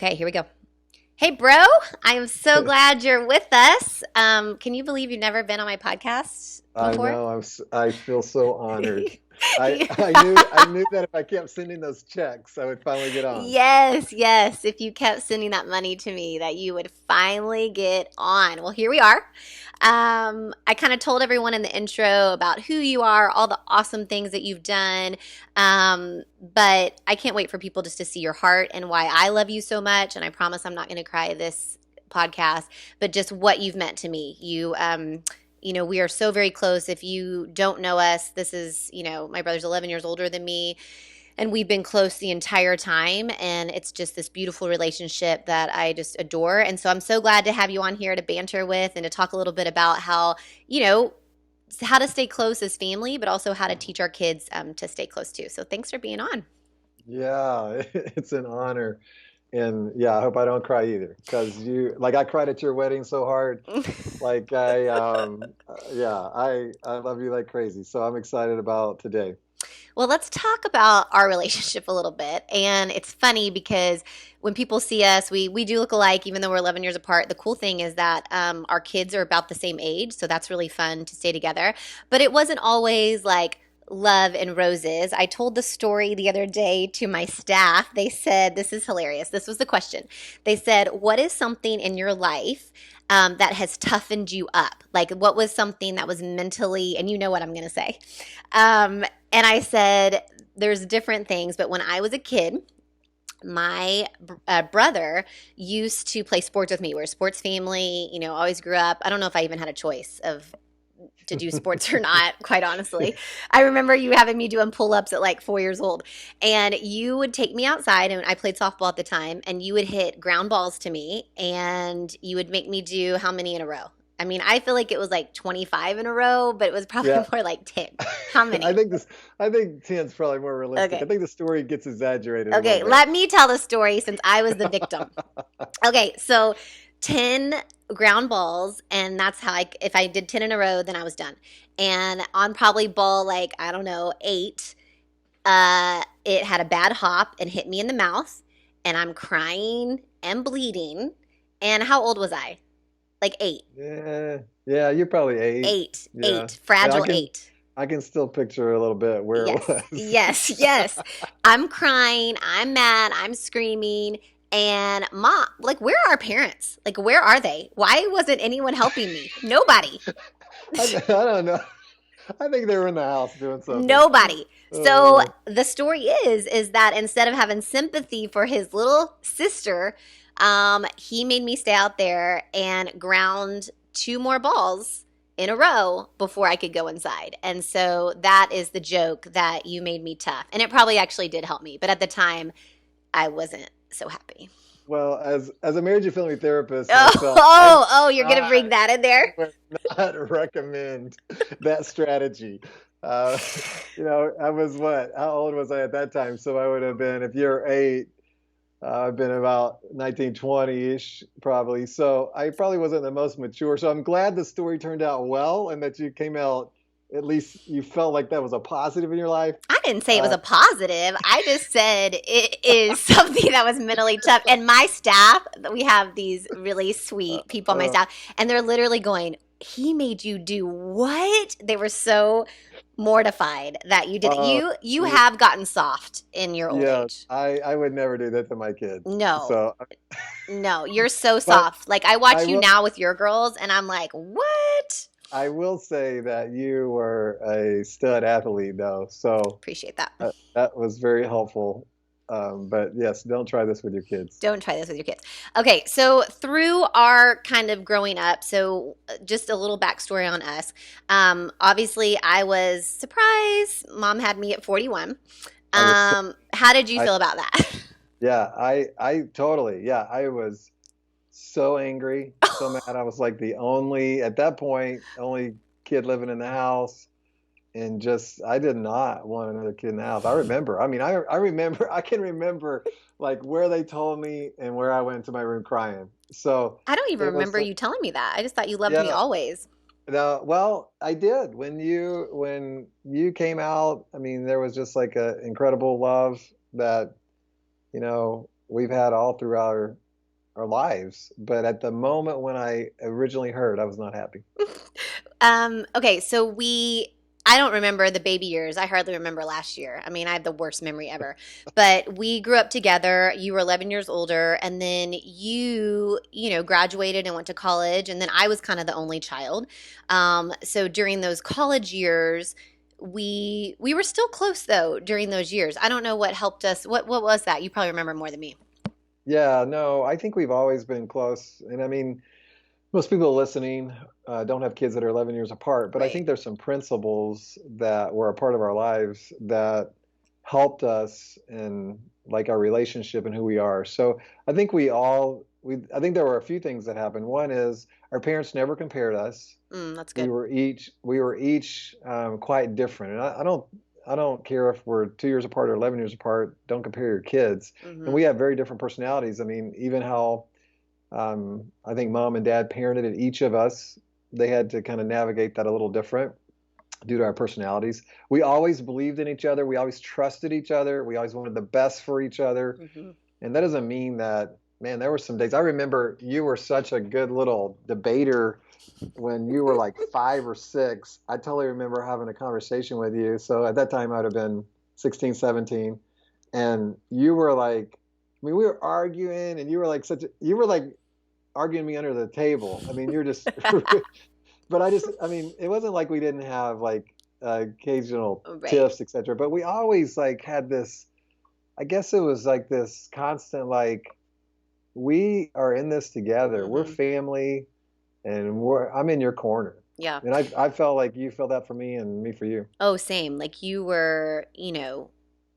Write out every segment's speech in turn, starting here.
Okay, here we go. Hey, bro, I am so glad you're with us. Can you believe you've never been on my podcast I before? know. I feel so honored. I You- I knew that if I kept sending those checks, I would finally get on. Yes, yes. If you kept sending that money to me, that you would finally get on. Well, here we are. I kind of told everyone in the intro about who you are, all the awesome things that you've done. But I can't wait for people just to see your heart and why I love you so much. And I promise I'm not going to cry this podcast, but just what you've meant to me. We are so very close. If you don't know us, this is, my brother's 11 years older than me and we've been close the entire time, and it's just this beautiful relationship that I just adore. And so I'm so glad to have you on here to banter with and to talk a little bit about you know how to stay close as family, but also how to teach our kids to stay close too. So thanks for being on. Yeah, it's an honor. And yeah, I hope I don't cry either, because like I cried at your wedding so hard. Like yeah, I love you like crazy. So I'm excited about today. Well, let's talk about our relationship a little bit. And it's funny because when people see us, we do look alike, even though we're 11 years apart. The cool thing is that our kids are about the same age. So that's really fun to stay together. But it wasn't always like love and roses. I told the story the other day to my staff. They said, this is hilarious. This was the question. They said, what is something in your life that has toughened you up? Like, what was something that was mentally, and you know what I'm going to say. And I said, there's different things, but when I was a kid, my brother used to play sports with me. We're a sports family, always grew up. I don't know if I even had a choice of to do sports or not, quite honestly. I remember you having me doing pull ups at like 4 years old. And you would take me outside, and I played softball at the time, and you would hit ground balls to me, and you would make me do how many in a row? I mean, I feel like it was like 25 in a row, but it was probably Yeah. more like 10. How I many? think this I think 10's probably more realistic. I Okay. think the story gets exaggerated a little Okay, bit. let me tell the story since I was the victim. Okay, so 10 ground balls, and that's how if I did 10 in a row, then I was done. And on probably ball, like, I don't know, eight, it had a bad hop and hit me in the mouth, and I'm crying and bleeding. And how old was I? Like eight, Yeah. Yeah, you're probably eight. eight, Yeah. eight, Yeah, I fragile can eight. I can still picture a little bit where it Yes, was. yes, yes. I'm crying, I'm mad, I'm screaming. And mom, like, where are our parents? Like, where are they? Why wasn't anyone helping me? Nobody. I don't know. I think they were in the house doing something. Nobody. So Uh, the story is that instead of having sympathy for his little sister, he made me stay out there and ground two more balls in a row before I could go inside. And so that is the joke that you made me tough. And it probably actually did help me, but at the time I wasn't so happy. well, as a marriage and family therapist Oh, myself, oh, you're gonna not bring that in there? would not recommend that strategy. Uh, I was what? How old was I at that time? So I would have been, if you're eight, I've been about 1920-ish probably. So I probably wasn't the most mature. So I'm glad the story turned out well and that you came out, at least you felt like that was a positive in your life. I didn't say it was Uh, a positive. I just said it is something that was mentally tough. And my staff, we have these really uh, sweet people on my uh, staff, and they're literally going, he made you do what? They were so mortified that you did that. uh, You have gotten soft in your old yeah, age. I would never do that to my kids. No, So, no, you're so but soft. Like I watch I you will now with your girls, and I'm like, what? I will say that you were a stud athlete, though. So Appreciate that. that was very helpful. But yes, don't try this with your kids. Don't try this with your kids. Okay, so through our kind of growing up, so just a little backstory on us. Obviously, I was surprised. Mom had me at 41. I was so, How did you I feel about that? yeah, I totally, yeah, I was so angry, so mad. I was like the only, at that point, only kid living in the house. And just I did not want another kid in the house. I remember. I mean, I remember. I can remember like where they told me and where I went into my room crying. So I don't even it was remember you telling me that. I just thought you loved me yeah. always. No, well, I did when you came out. I mean, there was just like a incredible love that we've had all throughout our lives. But at the moment when I originally heard, I was not happy. Okay, so I don't remember the baby years. I hardly remember last year. I mean, I have the worst memory ever. But we grew up together. You were 11 years older, and then graduated and went to college, and then I was kind of the only child. So during those college years, we were still close though during those years. I don't know what helped us. What was that? You probably remember more than me. Yeah, no, I think we've always been close. And I mean, most people listening don't have kids that are 11 years apart, but I Right. think there's some principles that were a part of our lives that helped us in like our relationship and who we are. So I think I think there were a few things that happened. One is our parents never compared us. That's We good. were each quite different. And I don't care if we're 2 years apart or 11 years apart. Don't compare your kids. And Hmm. we have very different personalities. I mean, even how I think mom and dad parented each of us. They had to kind of navigate that a little different due to our personalities. We always believed in each other. We always trusted each other. We always wanted the best for each other. Hmm. And that doesn't mean that, man, there were some days. I remember you were such a good little debater when you were like 5 or 6. I totally remember having a conversation with you. So at that time, I'd have been 16, 17. And you were like, I mean, we were arguing, and you were like arguing me under the table. I mean, you're just, but I mean, it wasn't like we didn't have like occasional Right. tiffs, etc. But we always like had this, I guess it was like this constant, like, we are in this together. We're Hmm. family, and I'm in your corner. Yeah. And I felt like you felt that for me and me for you. Oh, same. Like you were,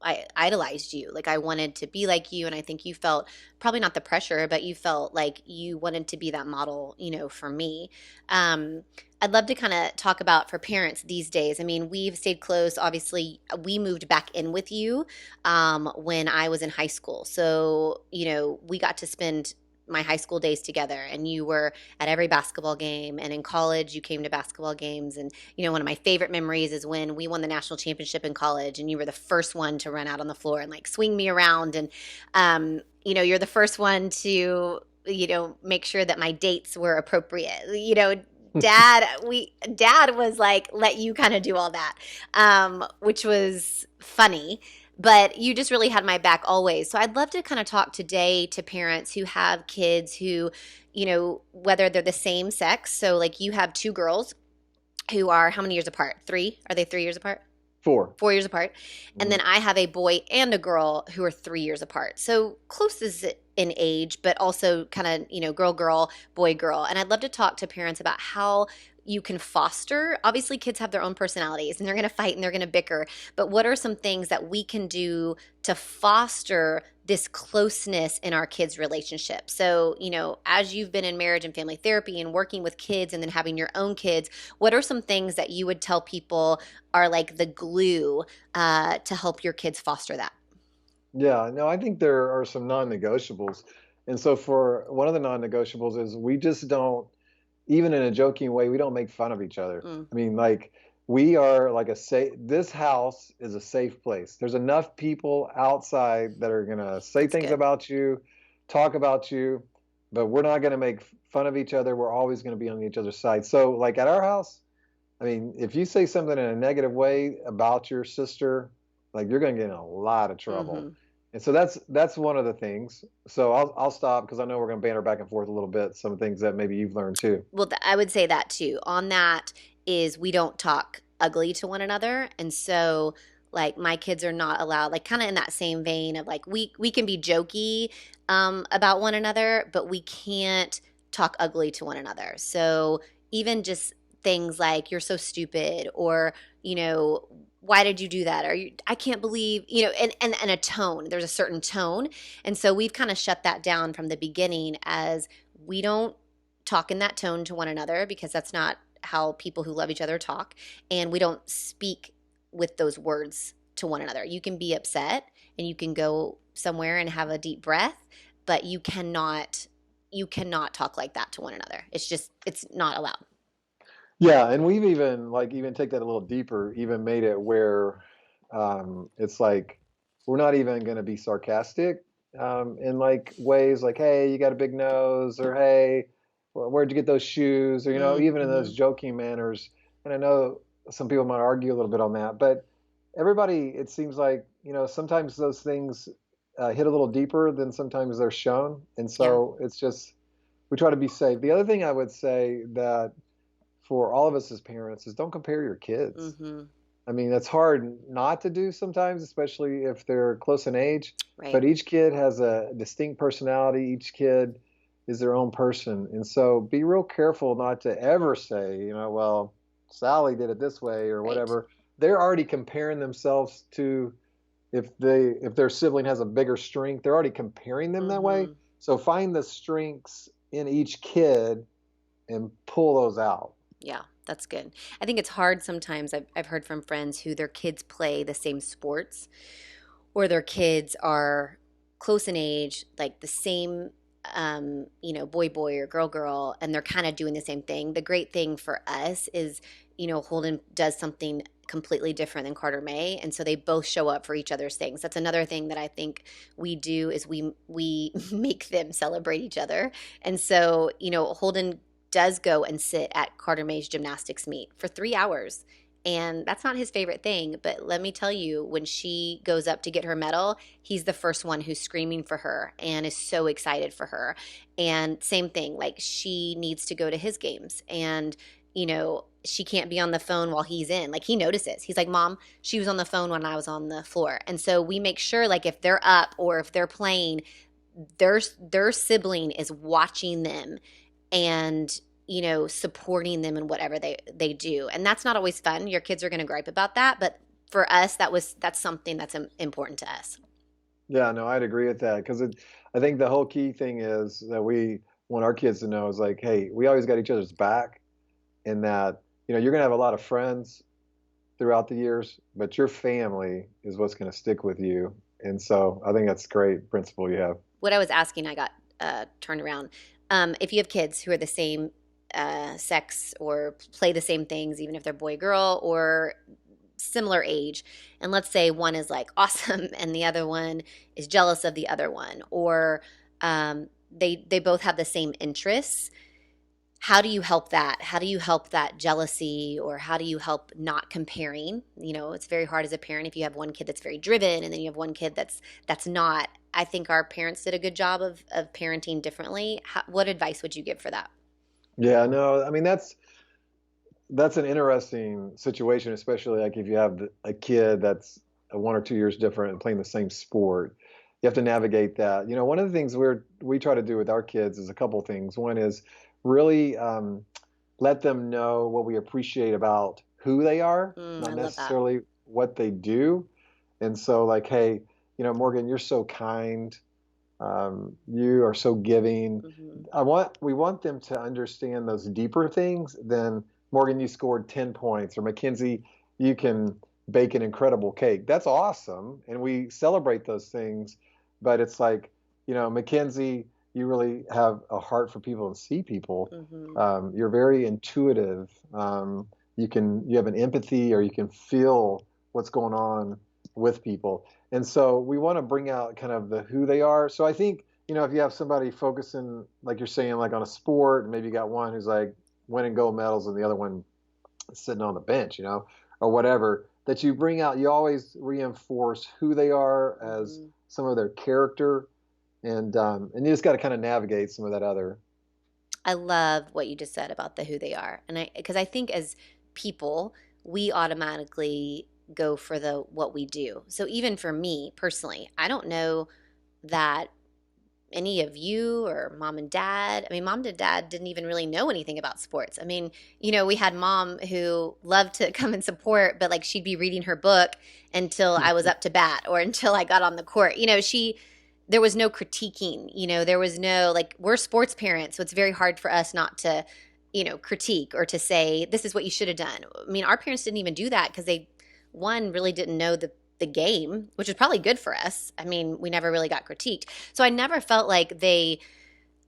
I idolized you. Like I wanted to be like you, and I think you felt probably not the pressure, but you felt like you wanted to be that model, for me. Um, I'd love to kind of talk about for parents these days. I mean, we've stayed close. Obviously, we moved back in with you when I was in high school. So, we got to spend my high school days together, and you were at every basketball game, and in college you came to basketball games. And one of my favorite memories is when we won the national championship in college, and you were the first one to run out on the floor and like swing me around. And, you're the first one to, make sure that my dates were appropriate. Dad was like, let you kind of do all that, which was funny. But you just really had my back always. So I'd love to kind of talk today to parents who have kids who, whether they're the same sex. So, like, you have two girls who are how many years apart? Three? Are they 3 years apart? 4. 4 years apart. And Mhm. then I have a boy and a girl who are 3 years apart. So close as in age, but also kind of, girl, girl, boy, girl. And I'd love to talk to parents about how you can foster. Obviously, kids have their own personalities and they're going to fight and they're going to bicker. But what are some things that we can do to foster this closeness in our kids' relationship? So, as you've been in marriage and family therapy and working with kids and then having your own kids, what are some things that you would tell people are like the glue to help your kids foster that? Yeah, no, I think there are some non-negotiables. And so for one of the non-negotiables is we just don't, even in a joking way, we don't make fun of each other. Mm, I mean, like, we are like this house is a safe place. There's enough people outside that are gonna say that's things good. about you, talk about you, but we're not gonna make fun of each other. We're always gonna be on each other's side. So like at our house, I mean, if you say something in a negative way about your sister, like, you're going to get in a lot of trouble. Hmm. And so that's one of the things. So I'll stop because I know we're going to banter back and forth a little bit. Some things that maybe you've learned too. Well, I would say that too. On that is we don't talk ugly to one another, and so like my kids are not allowed. Like kind of in that same vein of like we can be jokey about one another, but we can't talk ugly to one another. So even just things like you're so stupid, or why did you do that, or I can't believe, and a tone. There's a certain tone, and so we've kind of shut that down from the beginning as we don't talk in that tone to one another because that's not how people who love each other talk. And we don't speak with those words to one another. You can be upset and you can go somewhere and have a deep breath, but you cannot talk like that to one another. It's not allowed. Yeah, and we've even take that a little deeper, even made it where it's like we're not even going to be sarcastic. in like ways like, hey, you got a big nose, or hey, well, where'd you get those shoes? Or, even in those Mm-hmm. joking manners. And I know some people might argue a little bit on that, but everybody, it seems like, sometimes those things hit a little deeper than sometimes they're shown. And Yeah. so it's just, we try to be safe. The other thing I would say that for all of us as parents is don't compare your kids. Mm-hmm. I mean, that's hard not to do sometimes, especially if they're close in age. Right. But each kid has a distinct personality. Each kid is their own person. And so be real careful not to ever say, well, Sally did it this way or Right. whatever. They're already comparing themselves to if their sibling has a bigger strength, they're already comparing them that way. Mm-hmm. So find the strengths in each kid and pull those out. Yeah, that's good. I think it's hard sometimes. I've heard from friends who their kids play the same sports or their kids are close in age, like the same, boy, boy or girl, girl, and they're kind of doing the same thing. The great thing for us is, Holden does something completely different than Carter May, and so they both show up for each other's things. That's another thing that I think we do is we make them celebrate each other. And so, Holden does go and sit at Carter May's gymnastics meet for 3 hours. And that's not his favorite thing. But let me tell you, when she goes up to get her medal, he's the first one who's screaming for her and is so excited for her. And same thing, like she needs to go to his games. And, she can't be on the phone while he's in. Like he notices. He's like, Mom, she was on the phone when I was on the floor. And so we make sure, like, if they're up or if they're playing, their sibling is watching them and supporting them in whatever they do. And that's not always fun. Your kids are going to gripe about that, but for us that's something that's important to us. Yeah, no, I'd agree with that because I think the whole key thing is that we want our kids to know is like, hey, we always got each other's back, and that you're gonna have a lot of friends throughout the years, but your family is what's gonna stick with you. And so I think that's a great principle you have. What I was asking, I got turned around. If you have kids who are the same sex or play the same things, even if they're boy girl or similar age, and let's say one is like awesome and the other one is jealous of the other one, or they both have the same interests. How do you help that? How do you help that jealousy, or how do you help not comparing? It's very hard as a parent if you have one kid that's very driven and then you have one kid that's not. I think our parents did a good job of parenting differently. What advice would you give for that? Yeah, no, I mean that's an interesting situation, especially like if you have a kid that's 1 or 2 years different and playing the same sport. You have to navigate that. One of the things we try to do with our kids is a couple of things. One is really let them know what we appreciate about who they are, I not love that. necessarily what they do. And so, like, hey, Morgan, you're so kind. You are so giving. Hmm. We want them to understand those deeper things than Morgan, you scored 10 points, or Mackenzie, you can bake an incredible cake. That's awesome. And we celebrate those things. But it's like, Mackenzie, you really have a heart for people and see people. Hmm. You're very intuitive. You have an empathy, or you can feel what's going on with people. And so we want to bring out kind of the who they are. So I think, if you have somebody focusing, like you're saying, like on a sport, and maybe you got one who's like winning gold medals and the other one sitting on the bench, or whatever, that you bring out, you always reinforce who they are as Hmm. some of their character, and you just got to kind of navigate some of that other. I love what you just said about the who they are. And because I think as people, we automatically go for the what we do. So even for me personally, I don't know that any of you or mom and dad, I mean, mom and dad didn't even really know anything about sports. I mean, we had mom who loved to come and support, but like she'd be reading her book until I was up to bat or until I got on the court. There was no critiquing, there was no, like, we're sports parents, so it's very hard for us not to, critique or to say, this is what you should have done. I mean, our parents didn't even do that because one, really didn't know the game, which is probably good for us. I mean, we never really got critiqued. So I never felt like they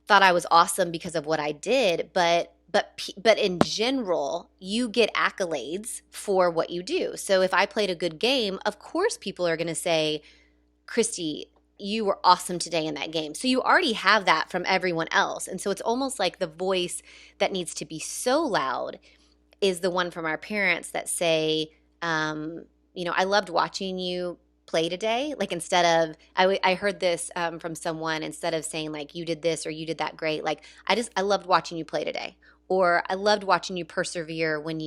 thought I was awesome because of what I did, but in general, you get accolades for what you do. So if I played a good game, of course people are going to say, Christy, you were awesome today in that game. So you already have that from everyone else. And so it's almost like the voice that needs to be so loud is the one from our parents that say, I loved watching you play today. Like instead of, I heard this from someone, instead of saying like you did this or you did that great, like I loved watching you play today. Or I loved watching you persevere when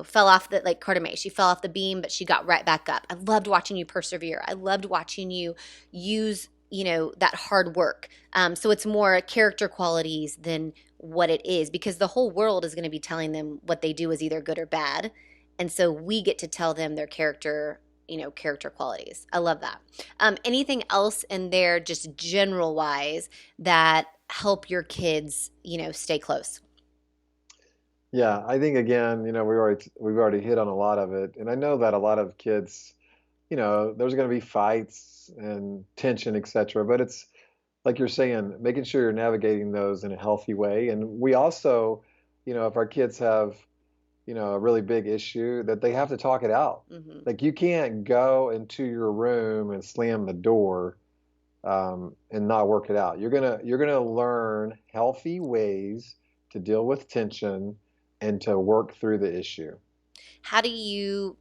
fell off the, like Carter she fell off the beam, but she got right back up. I loved watching you persevere. I loved watching you use, that hard work. So it's more character qualities than what it is, because the whole world is going to be telling them what they do is either good or bad. And so we get to tell them their character qualities. I love that. Anything else in there, just general wise, that help your kids, stay close? Yeah, I think again, we've already hit on a lot of it, and I know that a lot of kids, there's going to be fights and tension, etc. But it's like you're saying, making sure you're navigating those in a healthy way. And we also, if our kids have, a really big issue, that they have to talk it out. Hmm. Like you can't go into your room and slam the door, and not work it out. You're gonna learn healthy ways to deal with tension and to work through the issue. How do you,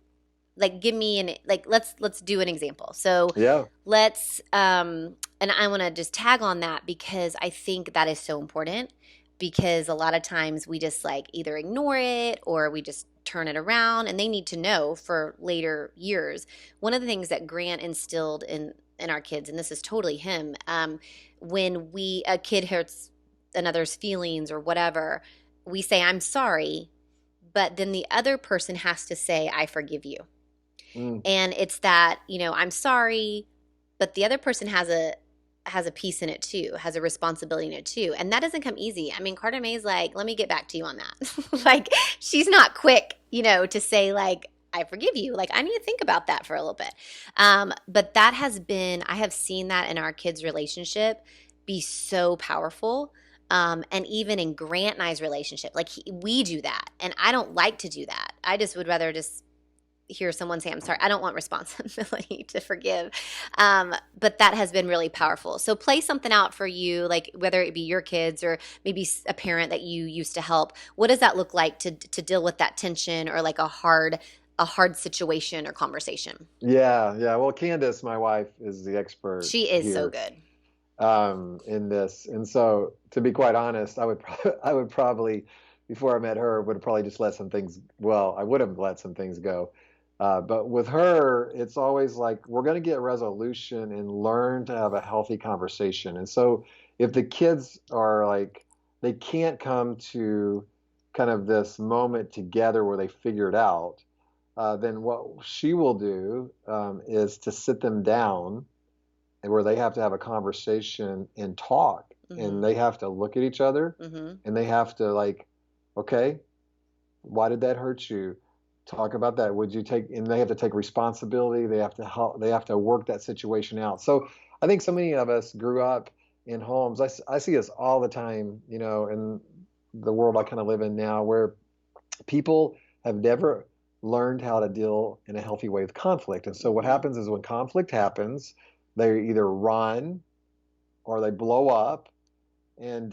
like, give me an, like, let's do an example. So Yeah. let's and I want to just tag on that because I think that is so important, because a lot of times we just like either ignore it or we just turn it around, and they need to know for later years. One of the things that Grant instilled in our kids, and this is totally him, when a kid hurts another's feelings or whatever, we say I'm sorry, but then the other person has to say I forgive you. Mm. And it's that, I'm sorry, but the other person has a piece in it too, has a responsibility in it too. And that doesn't come easy. I mean, Carter May's like, let me get back to you on that. Like, she's not quick, to say like, I forgive you. Like, I need to think about that for a little bit. But I have seen that in our kids' relationship be so powerful. And even in Grant and I's relationship, like we do that. And I don't like to do that. I just would rather just hear someone say, I'm sorry. I don't want responsibility to forgive. But that has been really powerful. So play something out for you, like whether it be your kids or maybe a parent that you used to help. What does that look like to deal with that tension or like a hard situation or conversation? Yeah, yeah. Well, Candace, my wife, is the expert She is so here, good. in this. And so, to be quite honest, I would probably, before I met her, would have probably just let some things. Well, I would have let some things go. But with her, it's always like we're going to get resolution and learn to have a healthy conversation. And so, if the kids are like they can't come to kind of this moment together where they figure it out, then what she will do, is to sit them down and where they have to have a conversation and talk, and Mm-hmm. they have to look at each other, Mm-hmm. and they have to like, okay, why did that hurt you? Talk about that. Would you take, and they have to take responsibility. They have to help, they have to work that situation out. So I think so many of us grew up in homes. I see this all the time, in the world I kind of live in now, where people have never learned how to deal in a healthy way with conflict. And so what Mm-hmm. happens is when conflict happens, they either run or they blow up, and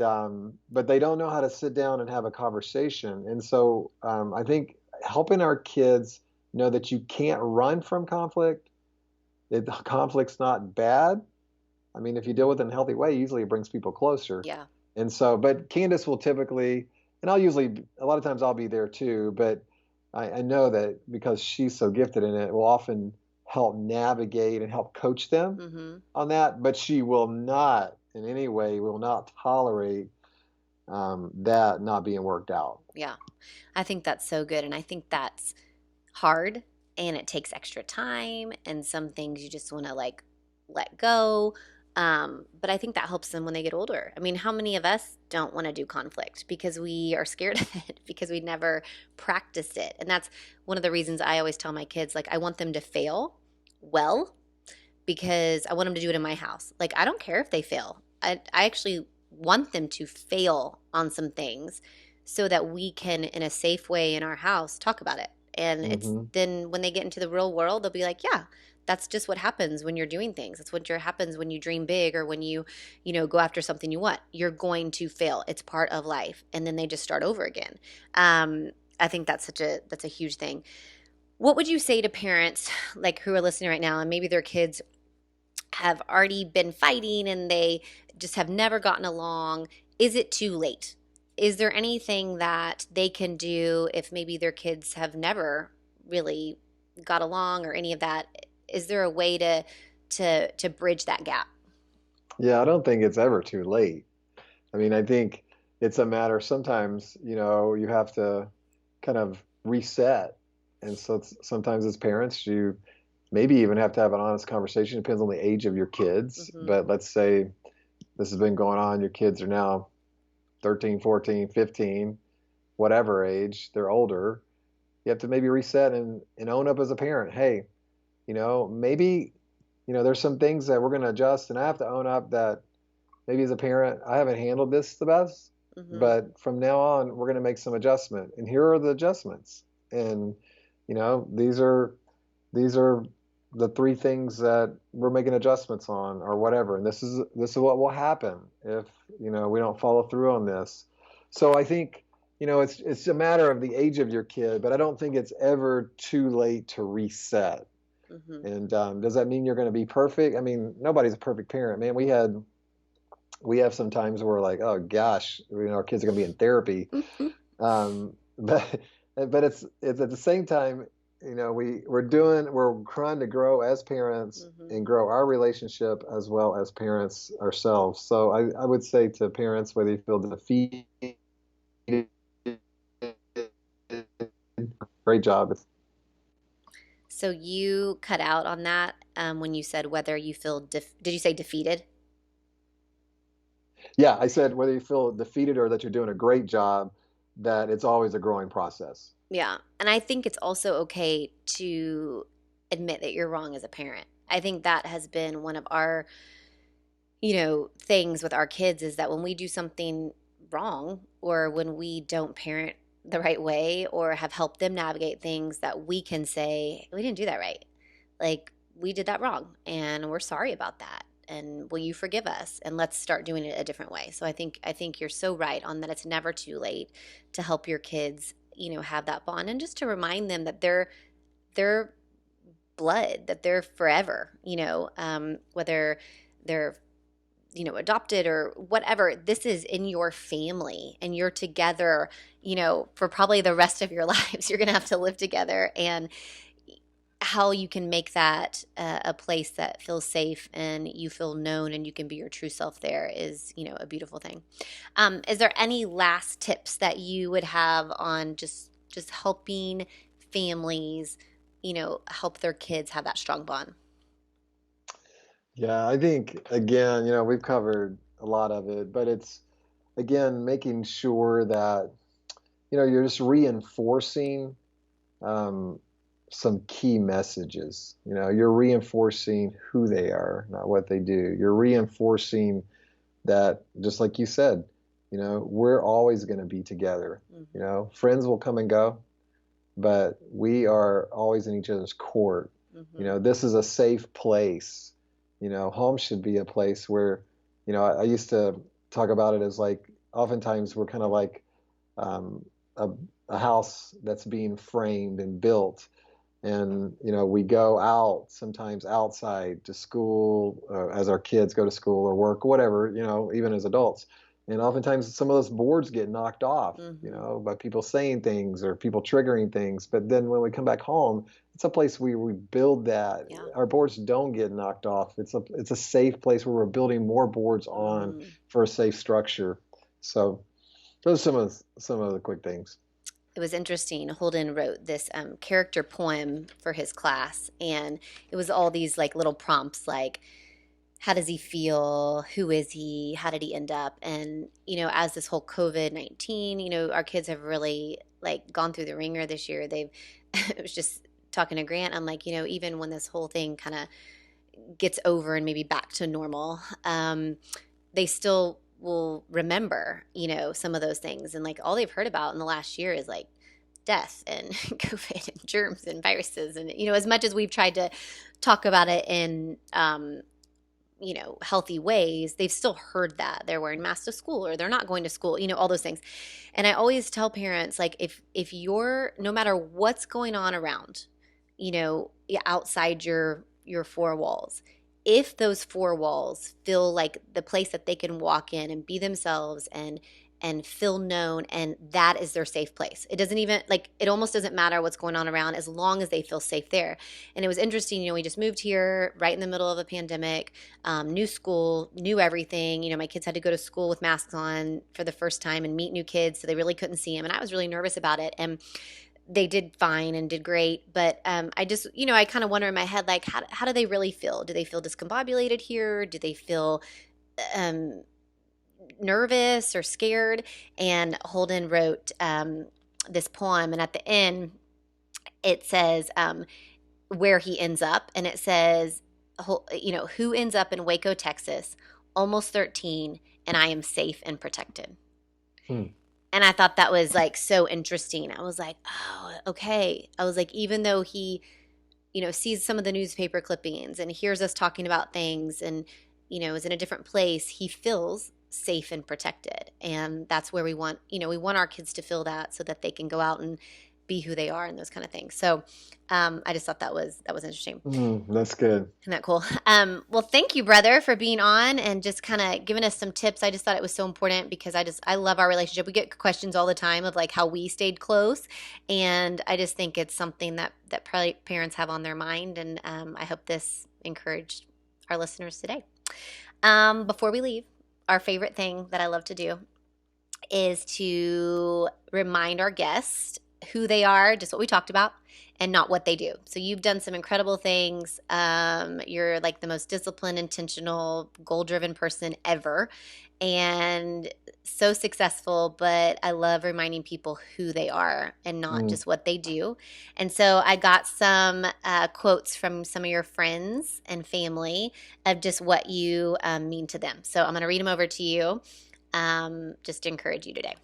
but they don't know how to sit down and have a conversation. And so I think helping our kids know that you can't run from conflict, that conflict's not bad. I mean, if you deal with it in a healthy way, usually it brings people closer. Yeah. And so, but Candace will typically, and I'll usually, a lot of times I'll be there too, but I know that because she's so gifted in it, will often help navigate and help coach them Mm-hmm. on that. But she will not in any way, will not tolerate that not being worked out. Yeah. I think that's so good. And I think that's hard and it takes extra time. And some things you just want to like let go. But I think that helps them when they get older. I mean, how many of us don't want to do conflict because we are scared of it because we never practiced it? And that's one of the reasons I always tell my kids, like, I want them to fail well because I want them to do it in my house. Like, I don't care if they fail. I actually want them to fail on some things so that we can, in a safe way in our house, talk about it. And it's Hmm. then when they get into the real world, they'll be like, yeah, that's just what happens when you're doing things. That's what happens when you dream big or when go after something you want. You're going to fail. It's part of life. And then they just start over again. I think that's a huge thing. What would you say to parents like who are listening right now and maybe their kids have already been fighting and they just have never gotten along? Is it too late? Is there anything that they can do if maybe their kids have never really got along or any of that? Is there a way to bridge that gap? Yeah, I don't think it's ever too late. I mean, I think it's a matter sometimes, you have to kind of reset. And so sometimes as parents, you maybe even have to have an honest conversation. Depends on the age of your kids. Hmm. But let's say this has been going on, your kids are now 13, 14, 15, whatever age, they're older. You have to maybe reset and own up as a parent. Hey, maybe, there's some things that we're going to adjust. And I have to own up that maybe as a parent, I haven't handled this the best, Hmm. but from now on, we're going to make some adjustment. And here are the adjustments. And, these are the three things that we're making adjustments on or whatever. And this is what will happen if, we don't follow through on this. So I think, it's a matter of the age of your kid, but I don't think it's ever too late to reset. Hmm. And does that mean you're going to be perfect? I mean, nobody's a perfect parent, man. We have some times where we're like, oh gosh, our kids are going to be in therapy. But it's at the same time, we're trying to grow as parents Hmm. and grow our relationship as well as parents ourselves. So I would say to parents, whether you feel defeated, great job. So you cut out on that when you said whether you feel did you say defeated? Yeah, I said whether you feel defeated or that you're doing a great job, that it's always a growing process. Yeah. And I think it's also okay to admit that you're wrong as a parent. I think that has been one of our, things with our kids is that when we do something wrong or when we don't parent the right way or have helped them navigate things that we can say, we didn't do that right. Like we did that wrong and we're sorry about that. And will you forgive us? And let's start doing it a different way. So I think you're so right on that it's never too late to help your kids, have that bond and just to remind them that they're blood, that they're forever, whether they're adopted or whatever, this is in your family and you're together, for probably the rest of your lives. You're going to have to live together. And how you can make that a place that feels safe and you feel known and you can be your true self there is, a beautiful thing. Is there any last tips that you would have on just helping families, help their kids have that strong bond? Yeah, I think again, we've covered a lot of it, but it's again making sure that you're just reinforcing um, some key messages. You're reinforcing who they are, not what they do. You're reinforcing that, just like you said, we're always going to be together. Hmm. Friends will come and go, but we are always in each other's court. Hmm. This is a safe place. Home should be a place where, I used to talk about it as like, oftentimes we're kind of like um, a, a house that's being framed and built. And, we go out sometimes outside to school as our kids go to school or work, whatever, even as adults. And oftentimes some of those boards get knocked off, Hmm. by people saying things or people triggering things. But then when we come back home, it's a place where we build that. Yeah. Our boards don't get knocked off. It's a safe place where we're building more boards on Mm. for a safe structure. So those are some of the quick things. It was interesting. Holden wrote this character poem for his class, and it was all these like little prompts, like how does he feel? Who is he? How did he end up? And as this whole COVID-19, our kids have really like gone through the ringer this year. They've it was just talking to Grant. I'm like, even when this whole thing kind of gets over and maybe back to normal, they still will remember, some of those things. And like all they've heard about in the last year is like death and COVID and germs and viruses. And, as much as we've tried to talk about it in, healthy ways, they've still heard that they're wearing masks to school or they're not going to school, all those things. And I always tell parents, like, if you're, no matter what's going on around, outside your four walls, if those four walls feel like the place that they can walk in and be themselves and feel known, and that is their safe place. It doesn't even, like, it almost doesn't matter what's going on around as long as they feel safe there. And it was interesting, we just moved here right in the middle of a pandemic, new school, new everything. My kids had to go to school with masks on for the first time and meet new kids, so they really couldn't see them. And I was really nervous about it. And they did fine and did great. But I just, I kind of wonder in my head, like, how do they really feel? Do they feel discombobulated here? Do they feel nervous or scared? And Holden wrote this poem, and at the end it says where he ends up, and it says, who ends up in Waco, Texas, almost 13, and I am safe and protected. And I thought that was, like, so interesting. I was like, oh, okay. I was like, even though he, sees some of the newspaper clippings and hears us talking about things and, is in a different place, he feels safe and protected. And that's where we want, we want our kids to feel that so that they can go out and be who they are and those kind of things. So I just thought that was interesting. That's good. Isn't that cool? Well, thank you, brother, for being on and just kind of giving us some tips. I just thought it was so important because I love our relationship. We get questions all the time of, like, how we stayed close. And I just think it's something that probably parents have on their mind. And I hope this encouraged our listeners today. Before we leave, our favorite thing that I love to do is to remind our guests who they are, just what we talked about, and not what they do. So you've done some incredible things. You're, like, the most disciplined, intentional, goal-driven person ever, and so successful. But I love reminding people who they are and not just what they do. And so I got some quotes from some of your friends and family of just what you mean to them. So I'm going to read them over to you just to encourage you today.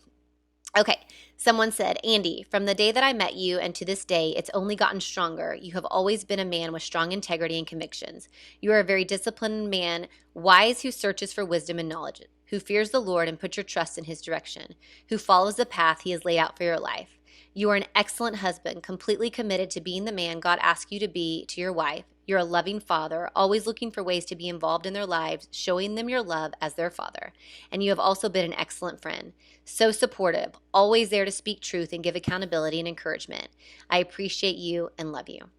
Okay, someone said, Andy, from the day that I met you and to this day, it's only gotten stronger. You have always been a man with strong integrity and convictions. You are a very disciplined man, wise, who searches for wisdom and knowledge, who fears the Lord and puts your trust in his direction, who follows the path he has laid out for your life. You are an excellent husband, completely committed to being the man God asked you to be to your wife. You're a loving father, always looking for ways to be involved in their lives, showing them your love as their father. And you have also been an excellent friend, so supportive, always there to speak truth and give accountability and encouragement. I appreciate you and love you.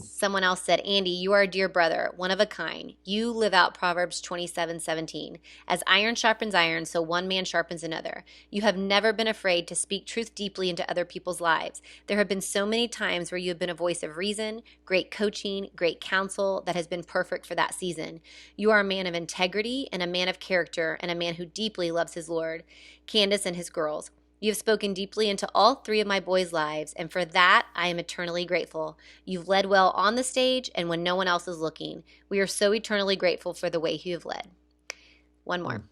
Someone else said, Andy, you are a dear brother, one of a kind. You live out Proverbs 27:17. As iron sharpens iron, so one man sharpens another. You have never been afraid to speak truth deeply into other people's lives. There have been so many times where you have been a voice of reason, great coaching, great counsel that has been perfect for that season. You are a man of integrity and a man of character and a man who deeply loves his Lord. Candace and his girls. You have spoken deeply into all three of my boys' lives, and for that I am eternally grateful. You've led well on the stage and when no one else is looking. We are so eternally grateful for the way you have led. One more.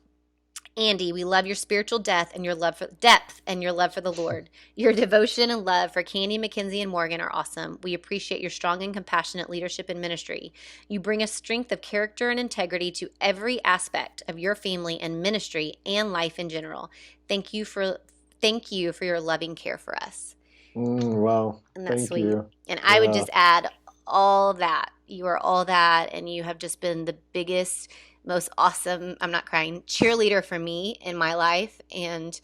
Andy, we love your spiritual depth and your love for the Lord. Your devotion and love for Candy, Mackenzie, and Morgan are awesome. We appreciate your strong and compassionate leadership in ministry. You bring a strength of character and integrity to every aspect of your family and ministry and life in general. Thank you for your loving care for us. Wow. And that's Thank sweet. you. And I would just add all that. You are all that, and you have just been the biggest, most awesome, I'm not crying, cheerleader for me in my life. And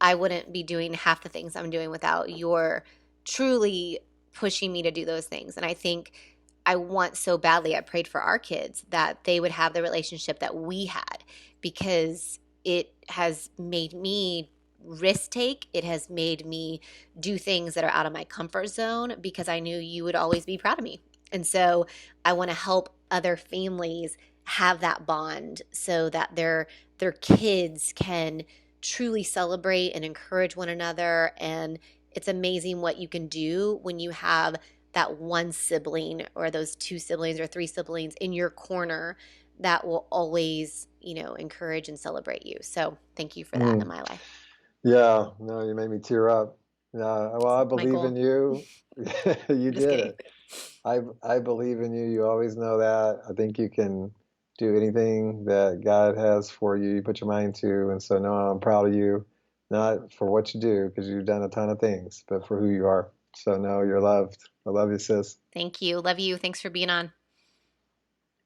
I wouldn't be doing half the things I'm doing without your truly pushing me to do those things. And I think I want so badly, I prayed for our kids that they would have the relationship that we had, because it has made me risk take. It has made me do things that are out of my comfort zone because I knew you would always be proud of me. And so I want to help other families have that bond so that their kids can truly celebrate and encourage one another. And it's amazing what you can do when you have that one sibling or those two siblings or three siblings in your corner that will always, encourage and celebrate you. So thank you for that in my life. Yeah, no, you made me tear up. No, well, I My believe in goal. you. You Just did kidding. it. I believe in you. You always know that. I think you can do anything that God has for you. You put your mind to, and so no, I'm proud of you, not for what you do because you've done a ton of things, but for who you are. So no, you're loved. I love you, sis. Thank you. Love you. Thanks for being on.